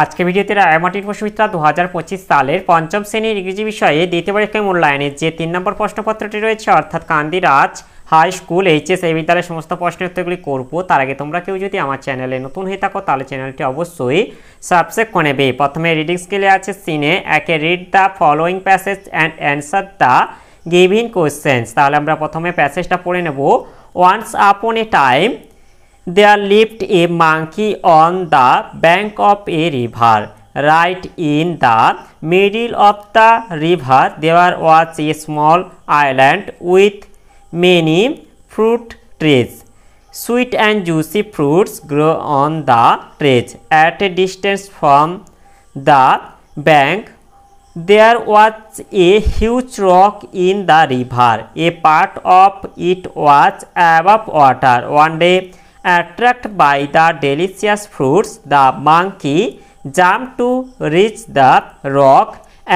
আজকে ভিডিওতে রায় মার্টিন বসুমিত্রা 2025 সালের পঞ্চম শ্রেণীর ইংরেজি বিষয়ে দ্বিতীয় পরীক্ষায় মূল্যায়নের যে 3 নম্বর প্রশ্নপত্রটি রয়েছে অর্থাৎ কান্দিরাজ হাই স্কুল এইচএস এই বিদ্যালয়ের সমস্ত প্রশ্নের উত্তরগুলি করবো। তার আগে তোমরা কেউ যদি আমার চ্যানেলে নতুন হয়ে থাকো তাহলে চ্যানেলটি অবশ্যই সাবস্ক্রাইব করে নেবে। প্রথমে রিডিং স্কেলে আছে সিনে একে read the following passage and answer the giving questions. তাহলে আমরা প্রথমে প্যাসেজটা পড়ে নেব। Once upon a time there lived a monkey on the bank of a river. Right in the middle of the river there was a small island with many fruit trees. Sweet and juicy fruits grow on the trees. At a distance from the bank there was a huge rock in the river. A part of it was above water. One day, attracted by the delicious fruits, the monkey jumped to reach the rock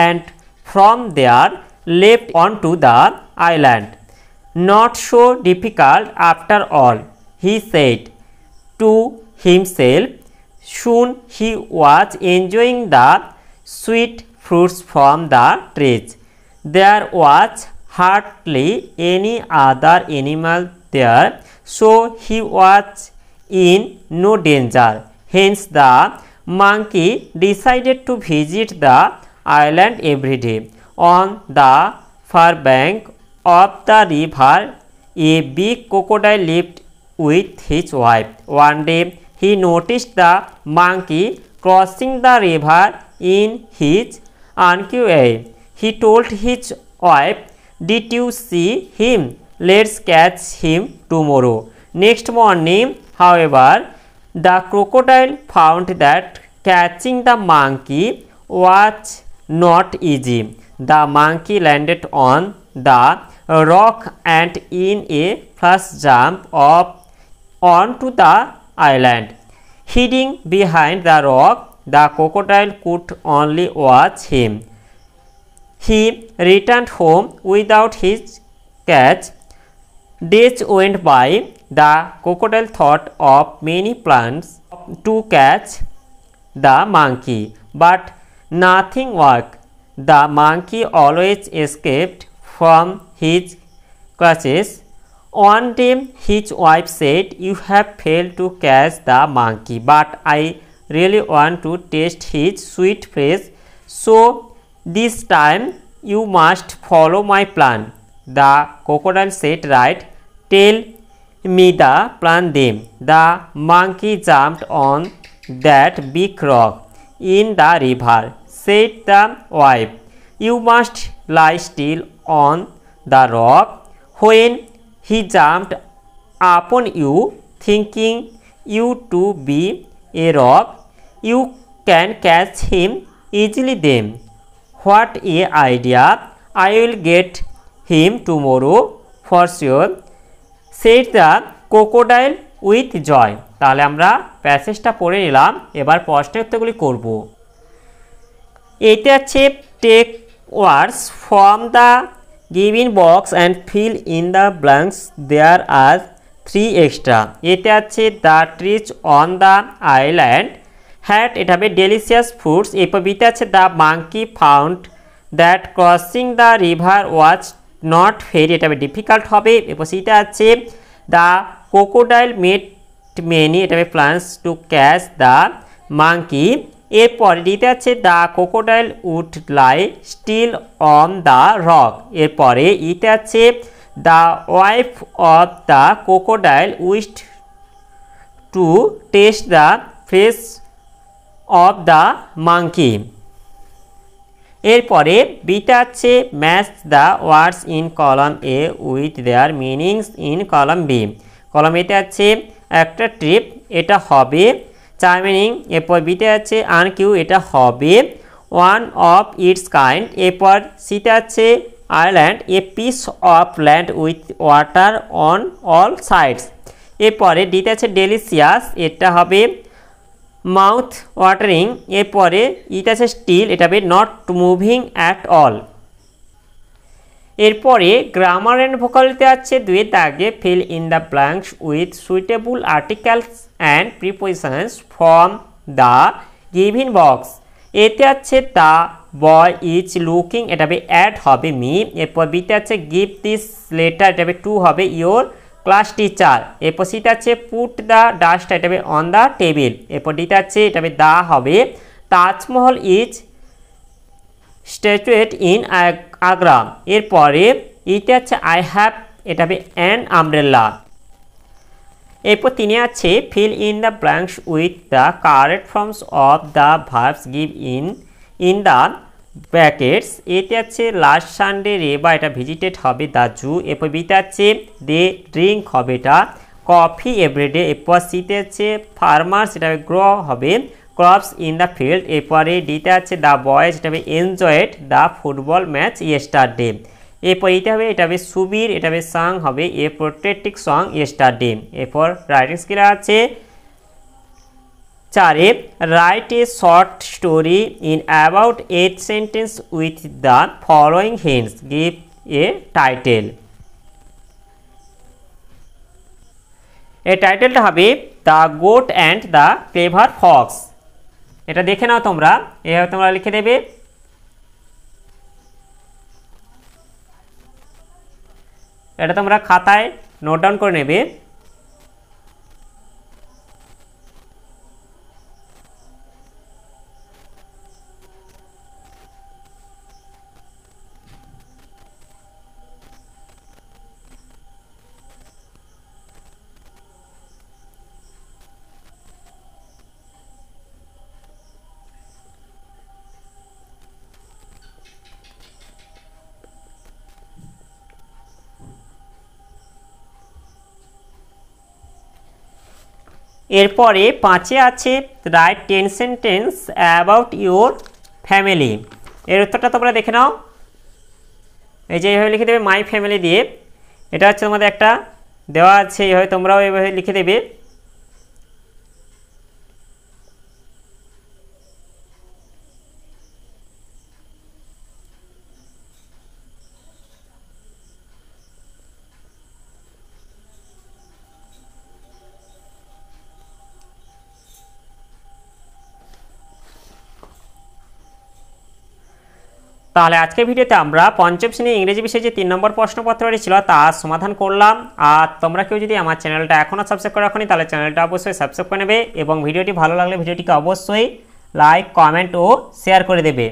and from there leapt onto the island. Not so difficult after all, he said to himself. Soon he was enjoying the sweet fruits from the trees. There was hardly any other animal there, so he was in no danger. Hence the monkey decided to visit the island every day. On the far bank of the river a big crocodile lived with his wife. One day he noticed the monkey crossing the river in his unusual way. He told his wife, "Did you see him? Let's catch him tomorrow." Next morning, however, the crocodile found that catching the monkey was not easy. The monkey landed on the rock and in a fast jump up onto the island. Hiding behind the rock, the crocodile could only watch him. He returned home without his catch. Days went by. The crocodile thought of many plans to catch the monkey, but nothing worked. The monkey always escaped from his clutches. One day his wife said, "You have failed to catch the monkey, but I really want to taste his sweet flesh, so this time you must follow my plan." The crocodile said, "Right, tell me the plan then." The monkey jumped on that big rock in the river. Said the wife, "You must lie still on the rock. When he jumped upon you, thinking you to be a rock, you can catch him easily then." "What a idea! I will get him tomorrow for sure," said the crocodile with joy. তাহলে আমরা প্যাসেজটা পড়ে নিলাম, এবার প্রশ্নের উত্তরগুলি করব। এতে আছে take words from the giving box and fill in the blanks there are 3 extra. এতে আছে the trees on the island had, এটা হবে ডেলিশিয়াস ফ্রুটস। এরপর বিতে আছে the monkey found that crossing the river was not very, এটা হবে difficult হবে। এরপর সিতে আছে দ্য ক্রোকোডাইল মেড মেনি, এটা হবে plans to catch the monkey. এরপরে ডিতে আছে the crocodile would lie still on the rock. এরপরে ইতে আছে the wife of the crocodile wished to taste the flesh of the monkey. এরপরে বিতে আছে match the words in column A with their meanings in column B. Column এতে আছে একটা trip, এটা হবে চার মিনিং। এরপর বিতে আছে আনকিউ, এটা হবে ওয়ান অফ ইটস কাইন্ড। এরপর সিতে আছে island, a piece of land with water on all sides. এরপরে ডিতে আছে ডেলিশিয়াস, এটা হবে মাউথ ওয়াটারিং। এরপরে ইতে আছে স্টিল, এটা হবে নট মুভিং অ্যাট অল। এরপরে গ্রামার অ্যান্ড ভোকাবুলারিতে আছে দুয়ের দাগে feel in the blanks with suitable articles and prepositions from the giving box, এতে আছে দ্য বয় ইজ লুকিং, এটা হবে অ্যাড হবে মি। এরপর বিতে আছে গিভ দিস লেটার, এটা হবে টু হবে ইয়োর ক্লাস টিচার। এরপর সিতে আছে পুট দ্য ডাস্ট, এটা হবে অন দ্য টেবিল। এরপর ডিতে আছে এটা হবে দা হবে তাজমহল ইজ স্ট্যাচুয়েট ইন আগ্রা। এরপরে ইতে আছে আই হ্যাভ, এটা হবে অ্যান আমব্রেলা। এরপর তিনি আছে feel in the blanks with the correct forms of the verbs give in the brackets. এতে আছে লাস্ট সানডে রেবা, এটা ভিজিটেড হবে দ্য জু। এরপর বিতে আছে দে ড্রিঙ্ক হবে এটা কফি এভরিডে। এরপর সিতে আছে ফার্মার্স, এটা হবে গ্রো হবে ক্রপস ইন দ্য ফিল্ড। এরপরে ডিতে আছে দ্য বয়েজ, এটা হবে enjoyed the football match yesterday. এরপর এটা হবে সুবীর, এটা হবে সাং হবে এ প্রোটেক্টিক সং ইয়েস্টারডে। এরপর রাইটিং স্কিল আছে 4 write a short story in about 8 sentence with the following hints, give a title. এই টাইটেলটা হবে the goat and the clever Fox. এটা দেখে নাও তোমরা, এভাবে তোমরা লিখে দেবে। এটা তোমরা খাতায় নোট ডাউন করে নেবে। এরপরে 5 আছে right 10 sentence about your family. এর উত্তরটা তোমরা দেখে নাও। এই যে এইভাবে লিখে দেবে মাই ফ্যামিলি দিয়ে, এটা হচ্ছে তোমাদের একটা দেওয়া আছে, এইভাবে তোমরাও এইভাবে লিখে দেবে। তাহলে আজকের ভিডিওতে আমরা পঞ্চম শ্রেণীর ইংরেজি বিষয়ে যে 3 নম্বর প্রশ্নপত্রটি ছিল তার সমাধান করলাম। আর তোমরা কেউ যদি আমার চ্যানেলটা এখনও সাবস্ক্রাইব করে রাখোনি তাহলে চ্যানেলটা অবশ্যই সাবস্ক্রাইব করে নেবে এবং ভিডিওটি ভালো লাগলে ভিডিওটিকে অবশ্যই লাইক, কমেন্ট ও শেয়ার করে দেবে।